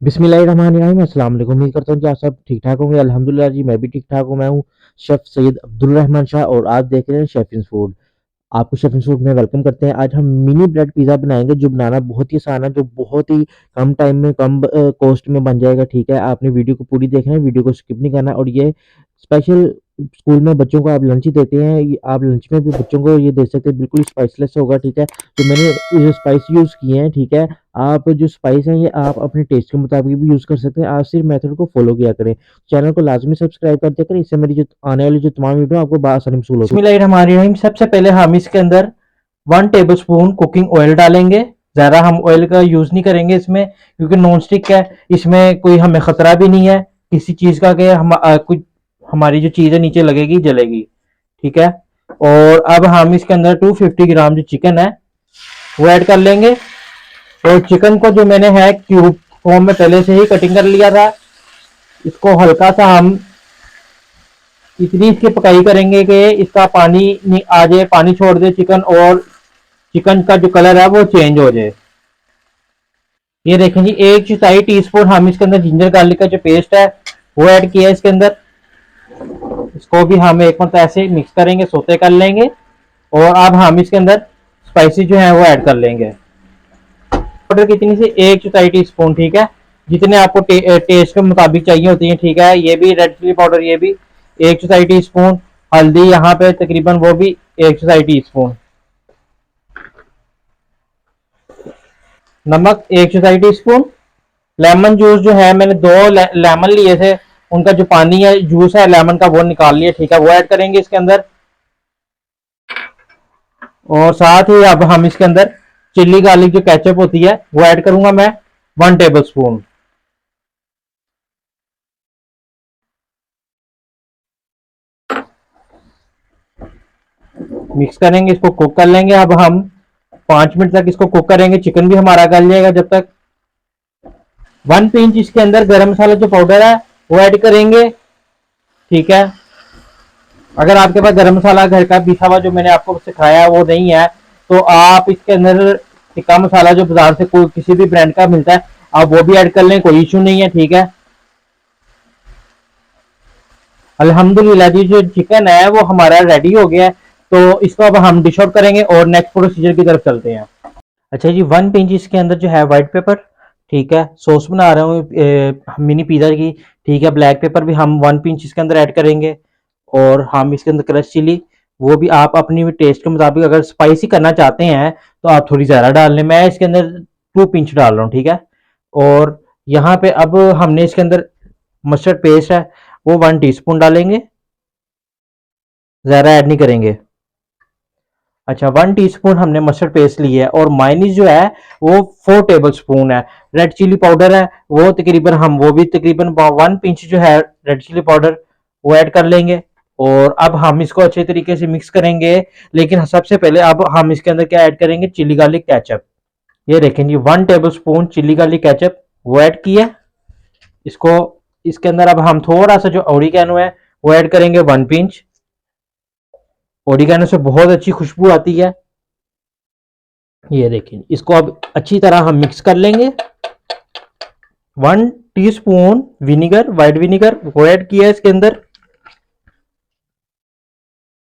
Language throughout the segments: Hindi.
बिस्मिल्लाहिर्रहमानिर्रहीम। अस्सलाम वालेकुम। उम्मीद करता हूँ कि आप सब ठीक ठाक होंगे। अल्हम्दुलिल्लाह जी, मैं भी ठीक ठाक हूँ। मैं हूँ शेफ सैयद अब्दुल रहमान शाह और आप देख रहे हैं शेफ इन फूड। आपको शेफ इन फूड में वेलकम करते हैं। आज हम मिनी ब्रेड पिज़्ज़ा बनाएंगे जो बनाना बहुत ही आसान है, जो बहुत ही कम टाइम में कम कॉस्ट में बन जाएगा। ठीक है, आपने वीडियो को पूरी देखना है, वीडियो को स्किप नहीं करना। और ये स्पेशल स्कूल में बच्चों को आप लंच ही देते हैं, आप लंच में भी बच्चों को ये दे सकते हैं, बिल्कुल स्पाइसलेस होगा। ठीक है, तो मैंने ये स्पाइस यूज़ किए हैं। ठीक है, आप जो स्पाइस हैं ये आप अपने टेस्ट के मुताबिक भी यूज़ कर सकते हैं। आप सिर्फ मेथड को फॉलो किया करें। चैनल को लाजमी सब्सक्राइब कर दिया करें, इससे मेरी जो आने वाली जो तमाम वीडियो आपको बआसानी मसूल होती है। बिस्मिल्लाहिर्रहमानिर्रहीम। सबसे पहले हम इसके अंदर 1 टेबलस्पून कुकिंग ऑयल डालेंगे। ज़्यादा हम ऑयल का यूज़ नहीं करेंगे इसमें, क्योंकि नॉन स्टिक है। इसमें कोई हमें ख़तरा भी नहीं है किसी चीज़ का कि कुछ हमारी जो चीज़ है नीचे लगेगी, जलेगी। ठीक है। और अब हम इसके अंदर 250 ग्राम जो चिकन है वो ऐड कर लेंगे। और चिकन को जो मैंने है क्यूब फॉर्म में पहले से ही कटिंग कर लिया था, इसको हल्का सा हम इतनी इसकी पकाई करेंगे कि इसका पानी नहीं आ जाए, पानी छोड़ दे चिकन, और चिकन का जो कलर है वो चेंज हो जाए। ये देखें जी, 1 चौथाई टीस्पून हम इसके अंदर जिंजर गार्लिक का जो पेस्ट है वो ऐड किया है इसके अंदर। इसको भी हम एक मिनट ऐसे मिक्स करेंगे, सोते कर लेंगे। और अब हम इसके अंदर स्पाइसी जो है वो ऐड कर लेंगे। पाउडर कितनी सी, 1 चौथाई टीस्पून। ठीक है, जितने आपको टेस्ट के मुताबिक चाहिए होती है। ठीक है, ये भी रेड चिली पाउडर, ये भी 1 चौथाई टीस्पून। हल्दी यहाँ पे तकरीबन वो भी 1 चौथाई टीस्पून। नमक 1 चौथाई टीस्पून। लेमन जूस जो है, मैंने 2 लेमन लिए थे, उनका जो पानी है, जूस है लेमन का, वो निकाल लिया। ठीक है, वो ऐड करेंगे इसके अंदर। और साथ ही अब हम इसके अंदर चिल्ली गार्लिक जो केचप होती है वो ऐड करूंगा मैं, 1 टेबल स्पून। मिक्स करेंगे, इसको कुक कर लेंगे। अब हम 5 मिनट तक इसको कुक करेंगे, चिकन भी हमारा गल जाएगा जब तक। 1 पिंच इसके अंदर गरम मसाला जो पाउडर है वो ऐड करेंगे। ठीक है, अगर आपके पास गरम मसाला घर का पिसा हुआ जो मैंने आपको सिखाया है वो नहीं है, तो आप इसके अंदर टिक्का मसाला जो बाजार से कोई किसी भी ब्रांड का मिलता है, आप वो भी ऐड कर लें, कोई इशू नहीं है। ठीक है, अल्हम्दुलिल्लाह जी, जो चिकन है वो हमारा रेडी हो गया है। तो इसको अब हम डिश आउट करेंगे और नेक्स्ट प्रोसीजर की तरफ चलते हैं। अच्छा जी, 1 पिंच इसके अंदर जो है व्हाइट पेपर। ठीक है, सॉस बना रहा हूँ मिनी पिज़्ज़ा की। ठीक है, ब्लैक पेपर भी हम 1 पिंच इसके अंदर ऐड करेंगे। और हम इसके अंदर क्रश चिली, वो भी आप अपनी टेस्ट के मुताबिक अगर स्पाइसी करना चाहते हैं तो आप थोड़ी ज़्यादा डाल लें। मैं इसके अंदर 2 पिंच डाल रहा हूँ। ठीक है, और यहाँ पे अब हमने इसके अंदर मस्टर्ड पेस्ट है वो 1 टीस्पून डालेंगे, ज़्यादा ऐड नहीं करेंगे। अच्छा, 1 टीस्पून हमने मस्टर्ड पेस्ट ली है। और माइनीज जो है वो 4 टेबल स्पून है। रेड चिली पाउडर है वो तकरीबन, हम वो भी तकरीबन 1 पिंच जो है रेड चिली पाउडर वो ऐड कर लेंगे। और अब हम इसको अच्छे तरीके से मिक्स करेंगे। लेकिन सबसे पहले अब हम इसके अंदर क्या ऐड करेंगे, चिली गार्लिक केचप। ये देखें जी, 1 tablespoon chilli garlic ketchup वो ऐड किया। इसको इसके अंदर अब हम थोड़ा सा जो ओरिगेनो है वो ऐड करेंगे, 1 पिंच। ओरिगेनो से बहुत अच्छी खुशबू आती है। ये देखिए, इसको अब अच्छी तरह हम मिक्स कर लेंगे। 1 टीस्पून विनीगर, वाइट विनीगर वो ऐड किया है इसके अंदर।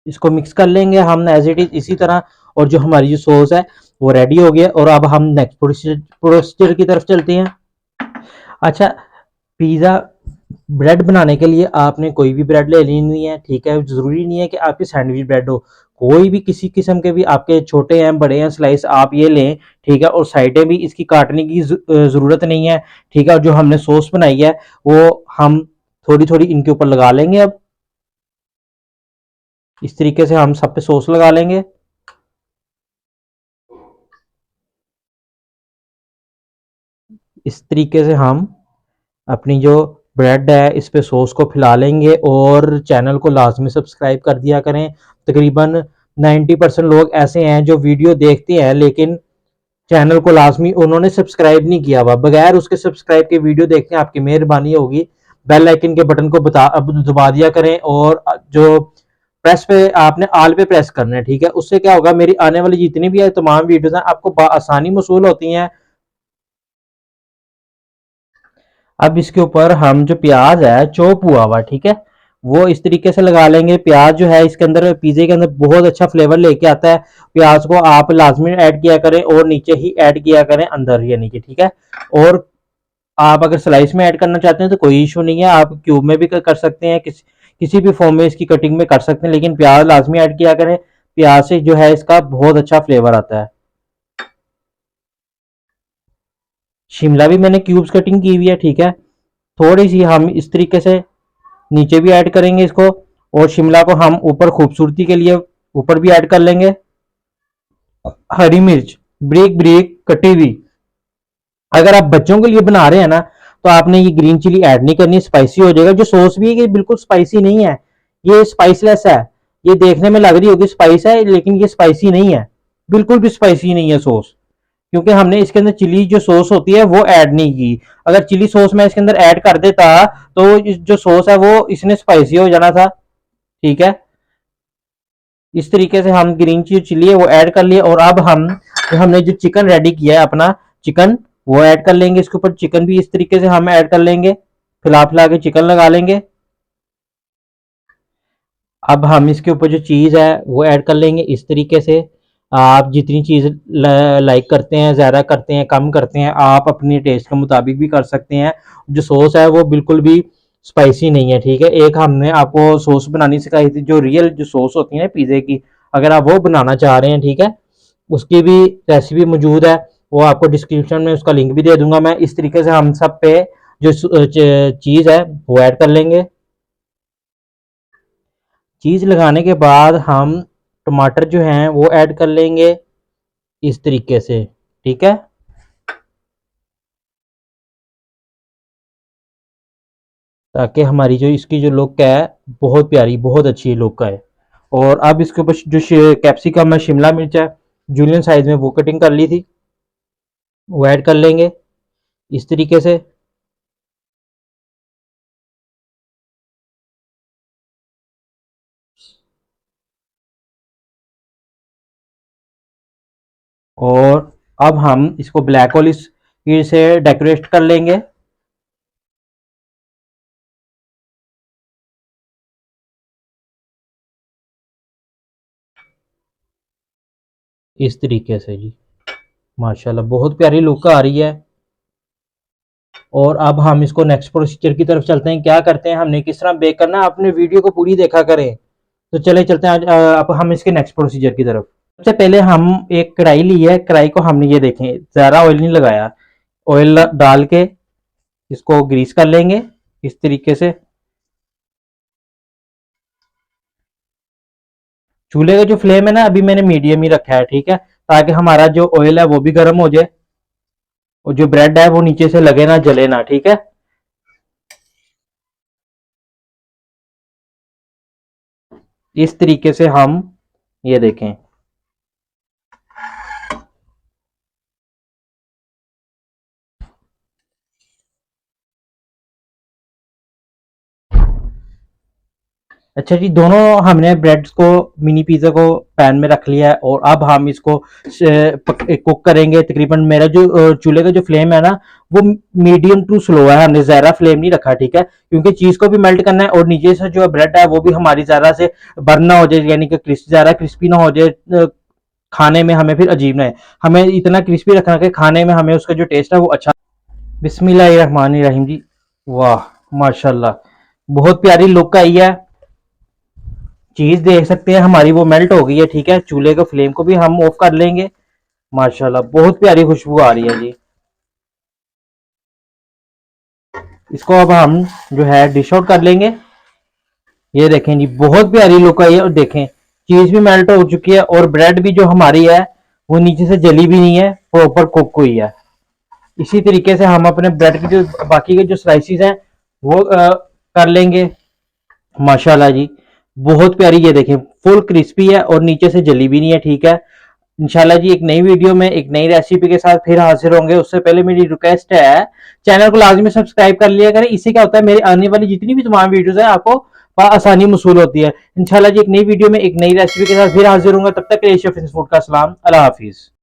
इसको मिक्स कर लेंगे हम एज इट इज इसी तरह। और जो हमारी जो सॉस है वो रेडी हो गया। और अब हम नेक्स्ट प्रोसीजर की तरफ चलते हैं। अच्छा, पिज़्ज़ा ब्रेड बनाने के लिए आपने कोई भी ब्रेड ले लेनी है। ठीक है, ज़रूरी नहीं है कि आपकी सैंडविच ब्रेड हो, कोई भी किसी किस्म के भी आपके छोटे हैं बड़े हैं स्लाइस आप ये लें। ठीक है, और साइडें भी इसकी काटने की ज़रूरत नहीं है। ठीक है, और जो हमने सॉस बनाई है वो हम थोड़ी थोड़ी इनके ऊपर लगा लेंगे। अब इस तरीके से हम सब पे सॉस लगा लेंगे। इस तरीके से हम अपनी जो ब्रेड है इस पे सॉस को फैला लेंगे। और चैनल को लाजमी सब्सक्राइब कर दिया करें। तकरीबन 90% लोग ऐसे हैं जो वीडियो देखते हैं लेकिन चैनल को लाजमी उन्होंने सब्सक्राइब नहीं किया हुआ, बगैर उसके सब्सक्राइब के वीडियो देखते हैं। आपकी मेहरबानी होगी, बेल आइकन के बटन को दबा दिया करें। और जो प्रेस पे आपने आल पे प्रेस करना है। ठीक है, उससे क्या होगा, मेरी आने वाली जितनी भी है तमाम वीडियोस हैं आपको आसानी मसूल होती हैं। अब इसके ऊपर हम जो प्याज है चॉप हुआ हुआ, ठीक है, वो इस तरीके से लगा लेंगे। प्याज जो है इसके अंदर, पिज्जे के अंदर बहुत अच्छा फ्लेवर लेके आता है। प्याज को आप लाजमी ऐड किया करें और नीचे ही ऐड किया करें अंदर, यानी कि ठीक है। और आप अगर स्लाइस में ऐड करना चाहते हैं तो कोई इशू नहीं है, आप क्यूब में भी कर सकते हैं, किसी भी फॉर्म में इसकी कटिंग में कर सकते हैं, लेकिन प्याज लाजमी ऐड किया करें। प्याज से जो है इसका बहुत अच्छा फ्लेवर आता है। शिमला भी मैंने क्यूब्स कटिंग की हुई है, ठीक है। थोड़ी सी हम इस तरीके से नीचे भी ऐड करेंगे इसको, और शिमला को हम ऊपर खूबसूरती के लिए ऊपर भी ऐड कर लेंगे। हरी मिर्च ब्रीक ब्रीक कटी हुई, अगर आप बच्चों के लिए बना रहे हैं ना तो आपने ये ग्रीन चिली ऐड नहीं करनी, स्पाइसी हो जाएगा। जो सॉस भी है ये बिल्कुल स्पाइसी नहीं है, ये स्पाइसलेस है। ये देखने में लग रही होगी स्पाइस है, लेकिन ये स्पाइसी नहीं है, बिल्कुल भी स्पाइसी नहीं है सॉस, क्योंकि हमने इसके अंदर चिली जो सॉस होती है वो ऐड नहीं की। अगर चिली सॉस मैं इसके अंदर ऐड कर देता तो जो सॉस है वो इसने स्पाइसी हो जाना था, ठीक है। इस तरीके से हम ग्रीन चिली है वो ऐड कर लिए, और अब हमने जो चिकन रेडी किया है अपना चिकन, वो ऐड कर लेंगे इसके ऊपर। चिकन भी इस तरीके से हम ऐड कर लेंगे, फिला फिला के चिकन लगा लेंगे। अब हम इसके ऊपर जो चीज़ है वो ऐड कर लेंगे इस तरीके से। आप जितनी चीज़ लाइक करते हैं, ज़्यादा करते हैं, कम करते हैं, आप अपने टेस्ट के मुताबिक भी कर सकते हैं। जो सॉस है वो बिल्कुल भी स्पाइसी नहीं है, ठीक है। एक हमने आपको सॉस बनानी सिखाई थी, जो रियल जो सॉस होती है ना पिज़्ज़े की, अगर आप वो बनाना चाह रहे हैं, ठीक है, उसकी भी रेसिपी मौजूद है, वो आपको डिस्क्रिप्शन में उसका लिंक भी दे दूंगा मैं। इस तरीके से हम सब पे जो चीज़ है वो ऐड कर लेंगे। चीज़ लगाने के बाद हम टमाटर जो हैं वो ऐड कर लेंगे इस तरीके से, ठीक है। ताकि हमारी जो इसकी जो लुक है बहुत प्यारी, बहुत अच्छी लुक है। और अब इसके ऊपर जो कैप्सिकम है, शिमला मिर्च है, जूलियन साइज में वो कटिंग कर ली थी, वो ऐड कर लेंगे इस तरीके से। और अब हम इसको ब्लैक ऑलिव से डेकोरेट कर लेंगे इस तरीके से जी। माशाल्लाह बहुत प्यारी लुक आ रही है। और अब हम इसको नेक्स्ट प्रोसीजर की तरफ चलते हैं। क्या करते हैं, हमने किस तरह बेक करना है, आपने वीडियो को पूरी देखा करें। तो चले चलते हैं आज अब हम इसके नेक्स्ट प्रोसीजर की तरफ। सबसे पहले हम एक कढ़ाई ली है, कढ़ाई को हमने ये देखें ज़्यादा ऑयल नहीं लगाया, ऑयल डाल के इसको ग्रीस कर लेंगे इस तरीके से। चूल्हे का जो फ्लेम है ना अभी मैंने मीडियम ही रखा है, ठीक है, ताकि हमारा जो ऑयल है वो भी गर्म हो जाए और जो ब्रेड है वो नीचे से लगे ना, जले ना, ठीक है। इस तरीके से हम ये देखें। अच्छा जी, दोनों हमने ब्रेड्स को, मिनी पिज़्ज़ा को पैन में रख लिया है, और अब हम इसको कुक करेंगे। तकरीबन मेरा जो चूल्हे का जो फ्लेम है ना वो मीडियम टू स्लो है, हमने ज़्यादा फ्लेम नहीं रखा, ठीक है, क्योंकि चीज़ को भी मेल्ट करना है और नीचे से जो ब्रेड है वो भी हमारी ज़्यादा से बर्न ना हो जाए, यानी कि ज़्यादा क्रिस्पी ना हो जाए, खाने में हमें फिर अजीब ना है। हमें इतना क्रिस्पी रखना कि खाने में हमें उसका जो टेस्ट है वो अच्छा। बिस्मिल्लाहिर्रहमानिर्रहीम जी, वाह माशाल्लाह, बहुत प्यारी लुक आई है। चीज देख सकते हैं हमारी वो मेल्ट हो गई है, ठीक है। चूल्हे के फ्लेम को भी हम ऑफ कर लेंगे। माशाल्लाह बहुत प्यारी खुशबू आ रही है जी। इसको अब हम जो है डिश आउट कर लेंगे। ये देखें जी बहुत प्यारी लुक आई है, और देखें चीज भी मेल्ट हो चुकी है और ब्रेड भी जो हमारी है वो नीचे से जली भी नहीं है, प्रॉपर कुक हुई है। इसी तरीके से हम अपने ब्रेड की जो बाकी के जो स्लाइसिस हैं वो कर लेंगे। माशाल्लाह जी बहुत प्यारी, ये देखें फुल क्रिस्पी है और नीचे से जली भी नहीं है, ठीक है। इंशाल्लाह जी एक नई वीडियो में एक नई रेसिपी के साथ फिर हाजिर होंगे। उससे पहले मेरी रिक्वेस्ट है चैनल को लाजमी सब्सक्राइब कर लिया करें। इससे क्या होता है मेरी आने वाली जितनी भी तमाम वीडियोस है आपको आसानी मसूल होती है। इंशाल्लाह जी एक नई वीडियो में एक नई रेसिपी के साथ फिर हाजिर होंगे। तब तक के लिए शेफ फूड का सलाम, अल्लाह हाफिज।